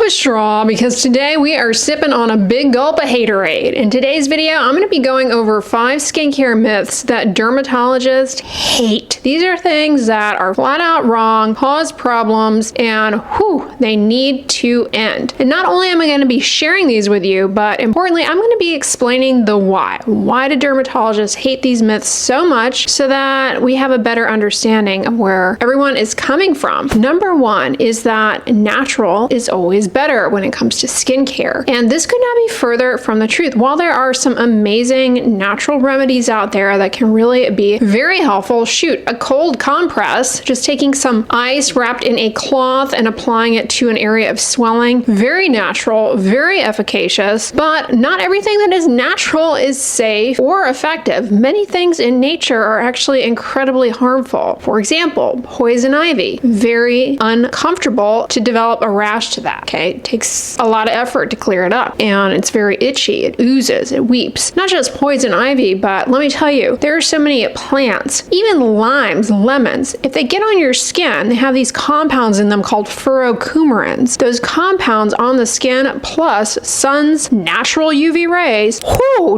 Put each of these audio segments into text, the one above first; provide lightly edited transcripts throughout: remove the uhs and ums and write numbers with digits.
a straw because today we are sipping on a big gulp of haterade. In today's video, I'm going to be going over 5 skincare myths that dermatologists hate. These are things that are flat out wrong, cause problems, and they need to end. And not only am I going to be sharing these with you, but importantly, I'm going to be explaining the why. Why do dermatologists hate these myths so much so that we have a better understanding of where everyone is coming from. Number 1 is that natural is always better when it comes to skincare. And this could not be further from the truth. While there are some amazing natural remedies out there that can really be very helpful, shoot, a cold compress, just taking some ice wrapped in a cloth and applying it to an area of swelling, very natural, very efficacious, but not everything that is natural is safe or effective. Many things in nature are actually incredibly harmful. For example, poison ivy, very uncomfortable to develop a rash to that, okay? It takes a lot of effort to clear it up, and it's very itchy, it oozes, it weeps. Not just poison ivy, but let me tell you, there are so many plants, even limes, lemons, if they get on your skin, they have these compounds in them called furocoumarins. Those compounds on the skin plus sun's natural UV rays,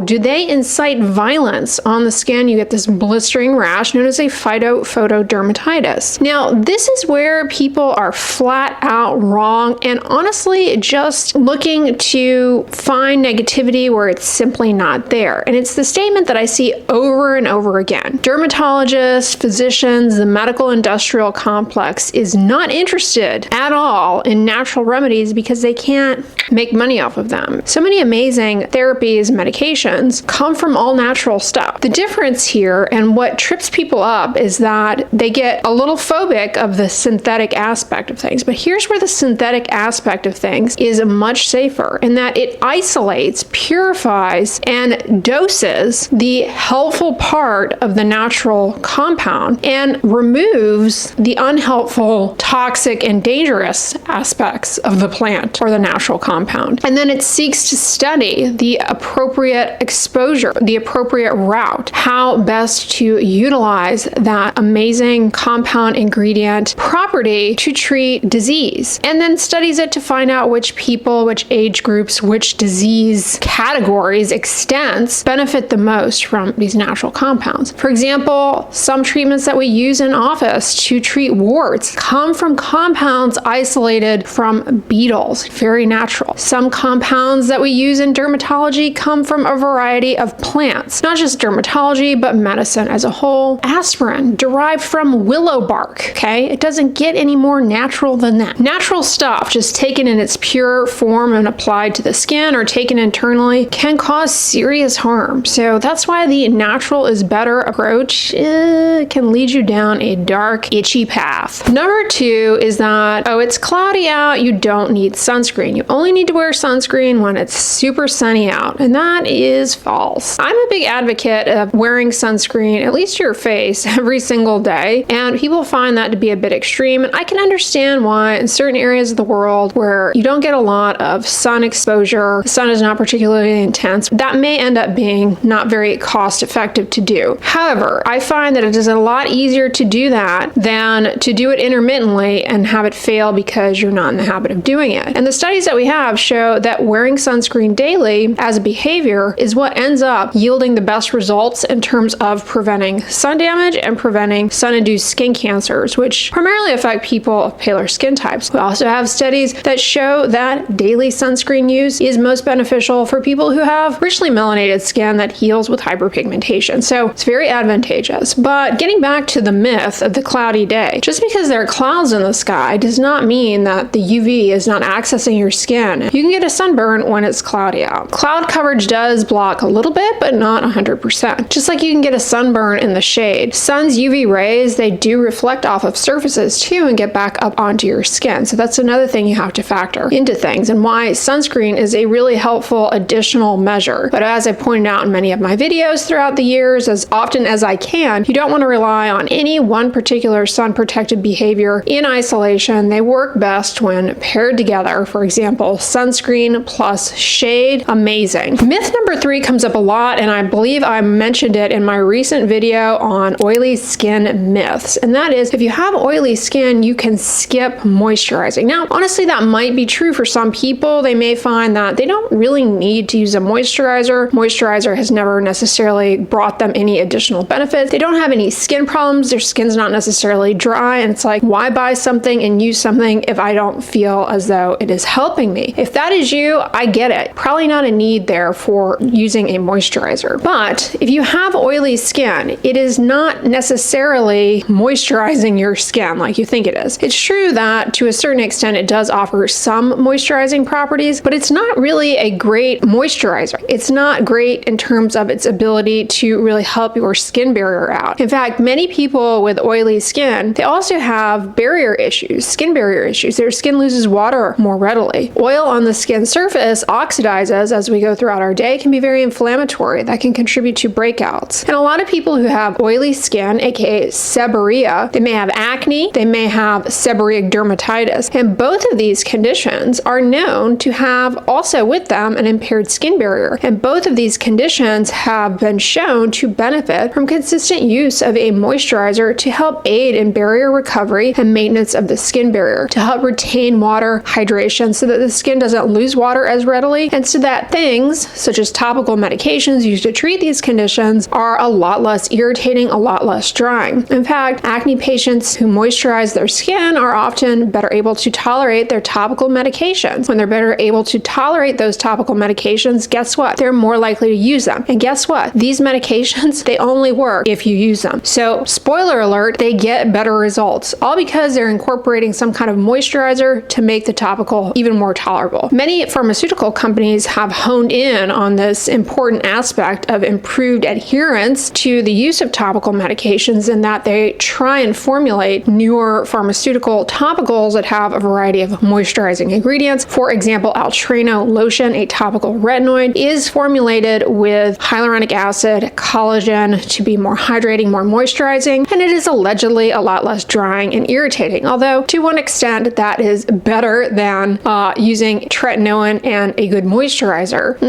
do they incite violence on the skin? You get this blistering rash known as a phytophotodermatitis. Now, this is where people are flat out wrong and honestly just looking to find negativity where it's simply not there. And it's the statement that I see over and over again. Dermatologists, physicians, the medical industrial complex is not interested at all in natural remedies because they can't make money off of them. So many amazing therapies, medications come from all natural stuff. The difference here and what trips people up is that they get a little phobic of the synthetic aspect of things. But here's where the synthetic aspect of things is much safer in that it isolates, purifies, and doses the helpful part of the natural compound and removes the unhelpful, toxic, and dangerous aspects of the plant or the natural compound. And then it seeks to study the appropriate exposure, the appropriate route, how best to utilize that amazing compound ingredient property to treat disease, and then studies it to find out which people, which age groups, which disease categories, extents benefit the most from these natural compounds. For example, some treatments that we use in office to treat warts come from compounds isolated from beetles, very natural. Some compounds that we use in dermatology come from a variety of plants, not just dermatology, but medicine as a whole. Aspirin derived from willow bark, okay? It doesn't get any more natural than that. Natural stuff, just taken in its pure form and applied to the skin or taken internally, can cause serious harm. So that's why the natural is better approach can lead you down a dark, itchy path. Number 2 is that, it's cloudy out, you don't need sunscreen. You only need to wear sunscreen when it's super sunny out, and that is false. I'm a big advocate of wearing sunscreen, at least your face, every single day, and people find that to be a bit extreme, and I can understand why in certain areas of the world where you don't get a lot of sun exposure, the sun is not particularly intense, that may end up being not very cost effective to do. However, I find that it is a lot easier to do that than to do it intermittently and have it fail because you're not in the habit of doing it. And the studies that we have show that wearing sunscreen daily as a behavior is what ends up yielding the best results in terms of preventing sun damage and preventing sun-induced skin cancers, which primarily affect people of paler skin types. We also have studies that show that daily sunscreen use is most beneficial for people who have richly melanated skin that heals with hyperpigmentation. So it's very advantageous. But getting back to the myth of the cloudy day, just because there are clouds in the sky does not mean that the UV is not accessing your skin. You can get a sunburn when it's cloudy out. Cloud coverage does block a little bit, but not 100%. Just like you can get a sunburn in the shade. Sun's UV rays, they do reflect off of surfaces too and get back up onto your skin. So that's another thing you have to factor into things and why sunscreen is a really helpful additional measure. But as I pointed out in many of my videos throughout the years, as often as I can, you don't want to rely on any one particular sun protected behavior in isolation. They work best when paired together. For example, sunscreen plus shade, amazing. Myth number 3 comes up a lot, and I believe I mentioned it in my recent video on oily skin myths, and that is if you have oily skin, you can skip moisturizing. Now, honestly, that might might be true for some people. They may find that they don't really need to use a moisturizer. Moisturizer has never necessarily brought them any additional benefits. They don't have any skin problems. Their skin's not necessarily dry. And it's like, why buy something and use something if I don't feel as though it is helping me? If that is you, I get it. Probably not a need there for using a moisturizer. But if you have oily skin, it is not necessarily moisturizing your skin like you think it is. It's true that to a certain extent it does offer some moisturizing properties, but it's not really a great moisturizer. It's not great in terms of its ability to really help your skin barrier out. In fact, many people with oily skin, they also have barrier issues, skin barrier issues. Their skin loses water more readily. Oil on the skin surface oxidizes as we go throughout our day, can be very inflammatory. That can contribute to breakouts. And a lot of people who have oily skin, aka seborrhea, they may have acne, they may have seborrheic dermatitis, and both of these conditions are known to have also with them an impaired skin barrier. And both of these conditions have been shown to benefit from consistent use of a moisturizer to help aid in barrier recovery and maintenance of the skin barrier, to help retain water, hydration, so that the skin doesn't lose water as readily, and so that things such as topical medications used to treat these conditions are a lot less irritating, a lot less drying. In fact, acne patients who moisturize their skin are often better able to tolerate their topical medications. When they're better able to tolerate those topical medications, guess what? They're more likely to use them. And guess what? These medications, they only work if you use them. So, spoiler alert, they get better results, all because they're incorporating some kind of moisturizer to make the topical even more tolerable. Many pharmaceutical companies have honed in on this important aspect of improved adherence to the use of topical medications, in that they try and formulate newer pharmaceutical topicals that have a variety of moisturizing ingredients. For example, Altreno lotion, a topical retinoid, is formulated with hyaluronic acid, collagen to be more hydrating, more moisturizing, and it is allegedly a lot less drying and irritating. Although to one extent that is better than using tretinoin and a good moisturizer.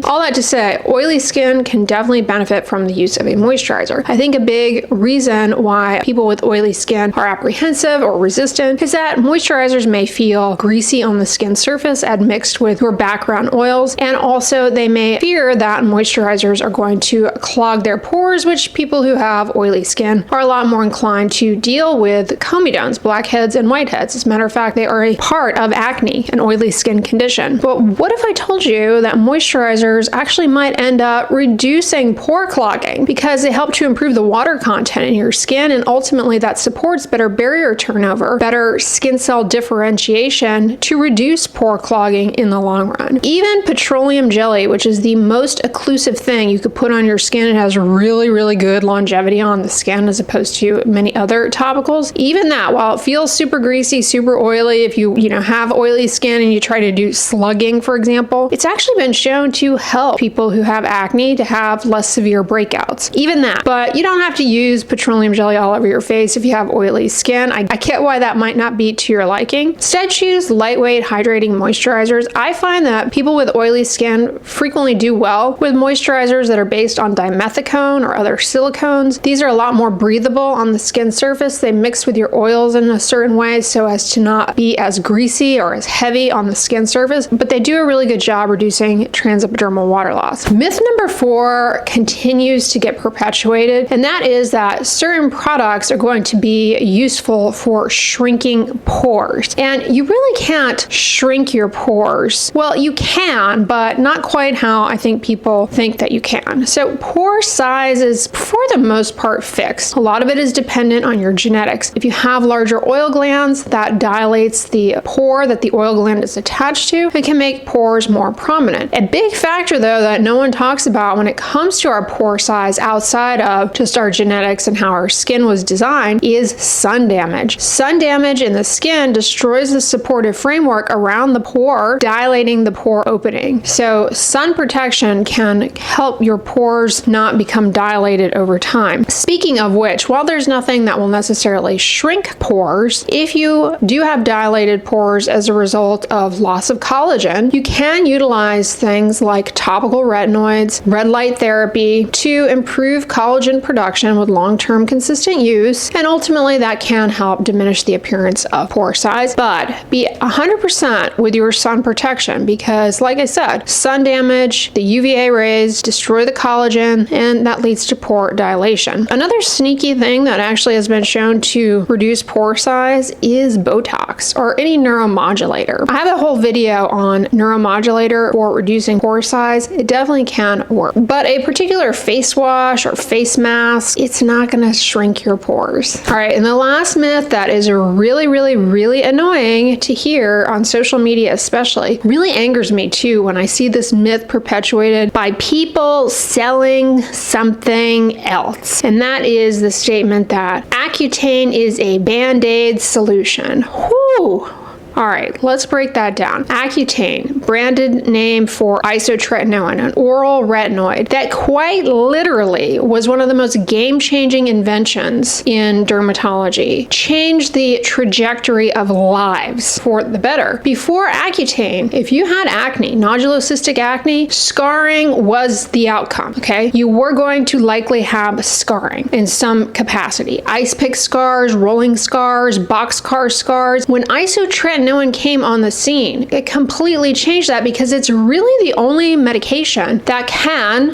All that to say, oily skin can definitely benefit from the use of a moisturizer. I think a big reason why people with oily skin are apprehensive or resistant is that moisturizers may feel greasy on the skin surface admixed with your background oils, and also they may fear that moisturizers are going to clog their pores, which people who have oily skin are a lot more inclined to deal with comedones, blackheads, and whiteheads. As a matter of fact, they are a part of acne, an oily skin condition. But what if I told you that moisturizers actually might end up reducing pore clogging because they help to improve the water content in your skin, and ultimately that supports better barrier turnover, better skin cell differentiation to reduce pore clogging in the long run. Even petroleum jelly, which is the most occlusive thing you could put on your skin, it has really, really good longevity on the skin as opposed to many other topicals. Even that, while it feels super greasy, super oily, if you have oily skin and you try to do slugging, for example, it's actually been shown to help people who have acne to have less severe breakouts. Even that. But you don't have to use petroleum jelly all over your face if you have oily skin. I get why that might not be to your liking. Instead, choose lightweight hydrating moisturizers. I find that people with oily skin frequently do well with moisturizers that are based on dimethicone or other silicones. These are a lot more breathable on the skin surface. They mix with your oils in a certain way so as to not be as greasy or as heavy on the skin surface, but they do a really good job reducing transepidermal water loss. Myth number 4 continues to get perpetuated, and that is that certain products are going to be useful for shrinking pores. And you really can't shrink your pores. Well, you can, but not quite how I think people think that you can. So pore size is, for the most part, fixed. A lot of it is dependent on your genetics. If you have larger oil glands, that dilates the pore that the oil gland is attached to and can make pores more prominent. A big factor, though, that no one talks about when it comes to our pore size outside of just our genetics and how our skin was designed is sun damage. Sun damage in the skin destroys the supportive framework around the pore, dilating the pore opening. So sun protection can help your pores not become dilated over time. Speaking of which, while there's nothing that will necessarily shrink pores, if you do have dilated pores as a result of loss of collagen, you can utilize things like topical retinoids, red light therapy to improve collagen production with long-term consistent use, and ultimately that can help diminish the appearance of pore size. But be 100% with your sun protection, because like I said, sun damage, the UVA rays destroy the collagen, and that leads to pore dilation. Another sneaky thing that actually has been shown to reduce pore size is Botox or any neuromodulator. I have a whole video on neuromodulator for reducing pore size. It definitely can work. But a particular face wash or face mask, it's not going to shrink your pores. All right, and the last myth that is really annoying to hear on social media especially, really angers me too when I see this myth perpetuated by people selling something else. And that is the statement that Accutane is a Band-Aid solution. Whew. All right, let's break that down. Accutane, branded name for isotretinoin, an oral retinoid that quite literally was one of the most game-changing inventions in dermatology. Changed the trajectory of lives for the better. Before Accutane, if you had acne, nodulocystic acne, scarring was the outcome, okay? You were going to likely have scarring in some capacity. Ice pick scars, rolling scars, boxcar scars. When isotretinoin came on the scene, it completely changed that because it's really the only medication that can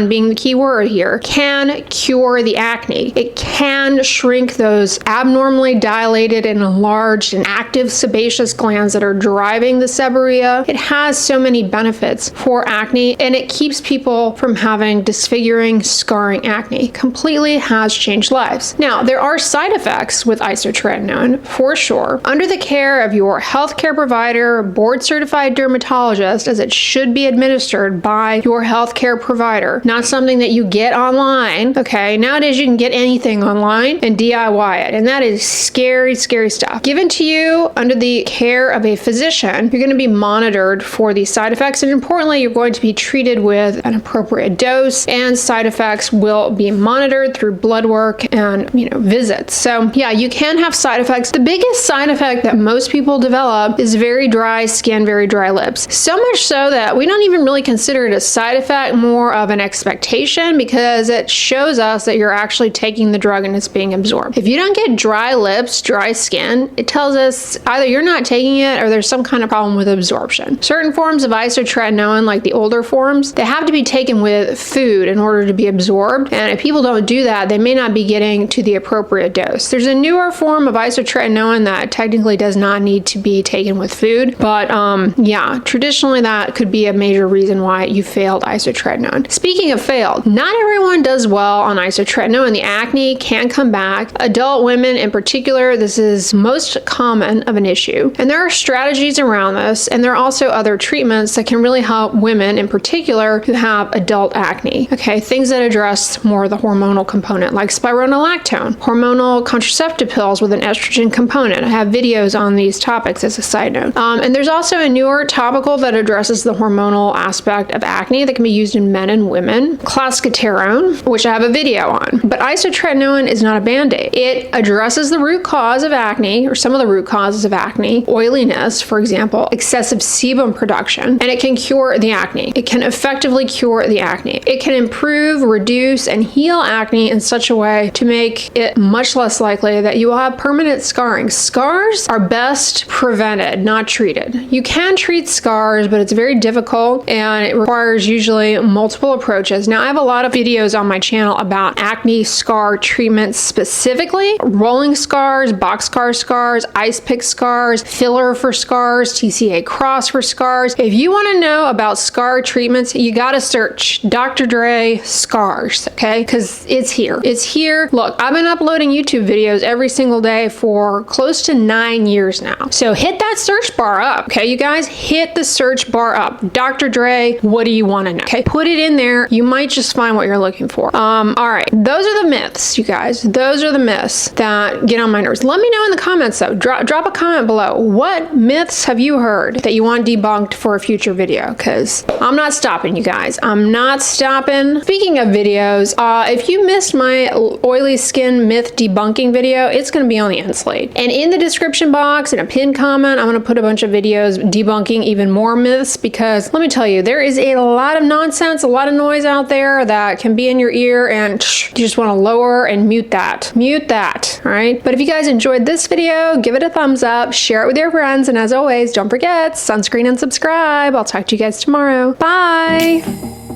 being the key word here, can cure the acne. It can shrink those abnormally dilated and enlarged and active sebaceous glands that are driving the seborrhea. It has so many benefits for acne, and it keeps people from having disfiguring, scarring acne. Completely has changed lives. Now, there are side effects with isotretinoin for sure. Under the care of your healthcare provider, board certified dermatologist, as it should be administered by your healthcare provider, not something that you get online. Okay, nowadays you can get anything online and DIY it, and that is scary stuff. Given to you under the care of a physician, you're going to be monitored for these side effects, and importantly, you're going to be treated with an appropriate dose, and side effects will be monitored through blood work and visits. So yeah, you can have side effects. The biggest side effect that most people develop is very dry skin, very dry lips. So much so that we don't even really consider it a side effect, more of an expectation, because it shows us that you're actually taking the drug and it's being absorbed. If you don't get dry lips, dry skin, it tells us either you're not taking it or there's some kind of problem with absorption. Certain forms of isotretinoin, like the older forms, they have to be taken with food in order to be absorbed. And if people don't do that, they may not be getting to the appropriate dose. There's a newer form of isotretinoin that technically does not need to be taken with food, but yeah, traditionally that could be a major reason why you failed isotretinoin. Speaking of failed, not everyone does well on isotretinoin. The acne can come back. Adult women in particular, this is most common of an issue. And there are strategies around this, and there are also other treatments that can really help women in particular who have adult acne. Okay, things that address more the hormonal component, like spironolactone, hormonal contraceptive pills with an estrogen component. I have videos on these topics as a side note. And there's also a newer topical that addresses the hormonal aspect of acne that can be used in men and women, clascoterone, which I have a video on. But isotretinoin is not a band-aid. It addresses the root cause of acne, or some of the root causes of acne, oiliness, for example, excessive sebum production, and it can cure the acne. It can effectively cure the acne. It can improve, reduce, and heal acne in such a way to make it much less likely that you will have permanent scarring. Scars are best prevented, not treated. You can treat scars, but it's very difficult and it requires usually multiple approaches. Now, I have a lot of videos on my channel about acne scar treatments specifically, rolling scars, boxcar scars, ice pick scars, filler for scars, TCA cross for scars. If you want to know about scar treatments, you got to search Dr. Dray scars, okay? Because it's here. It's here. Look, I've been uploading YouTube videos every single day for close to 9 years now. So hit that search bar up, okay, you guys? Hit the search bar up. Dr. Dray, what do you want to know? Okay, put it in there. You might just find what you're looking for. All right, those are the myths, you guys. Those are the myths that get on my nerves. Let me know in the comments though. Drop a comment below. What myths have you heard that you want debunked for a future video? Because I'm not stopping, you guys. I'm not stopping. Speaking of videos, if you missed my oily skin myth debunking video, it's going to be on the end slate. And in the description box and a pinned pinned comment. I'm going to put a bunch of videos debunking even more myths, because let me tell you, there is a lot of nonsense, a lot of noise out there that can be in your ear, and you just want to lower and mute that. Mute that, all right? But if you guys enjoyed this video, give it a thumbs up, share it with your friends, and as always, don't forget, sunscreen and subscribe. I'll talk to you guys tomorrow. Bye!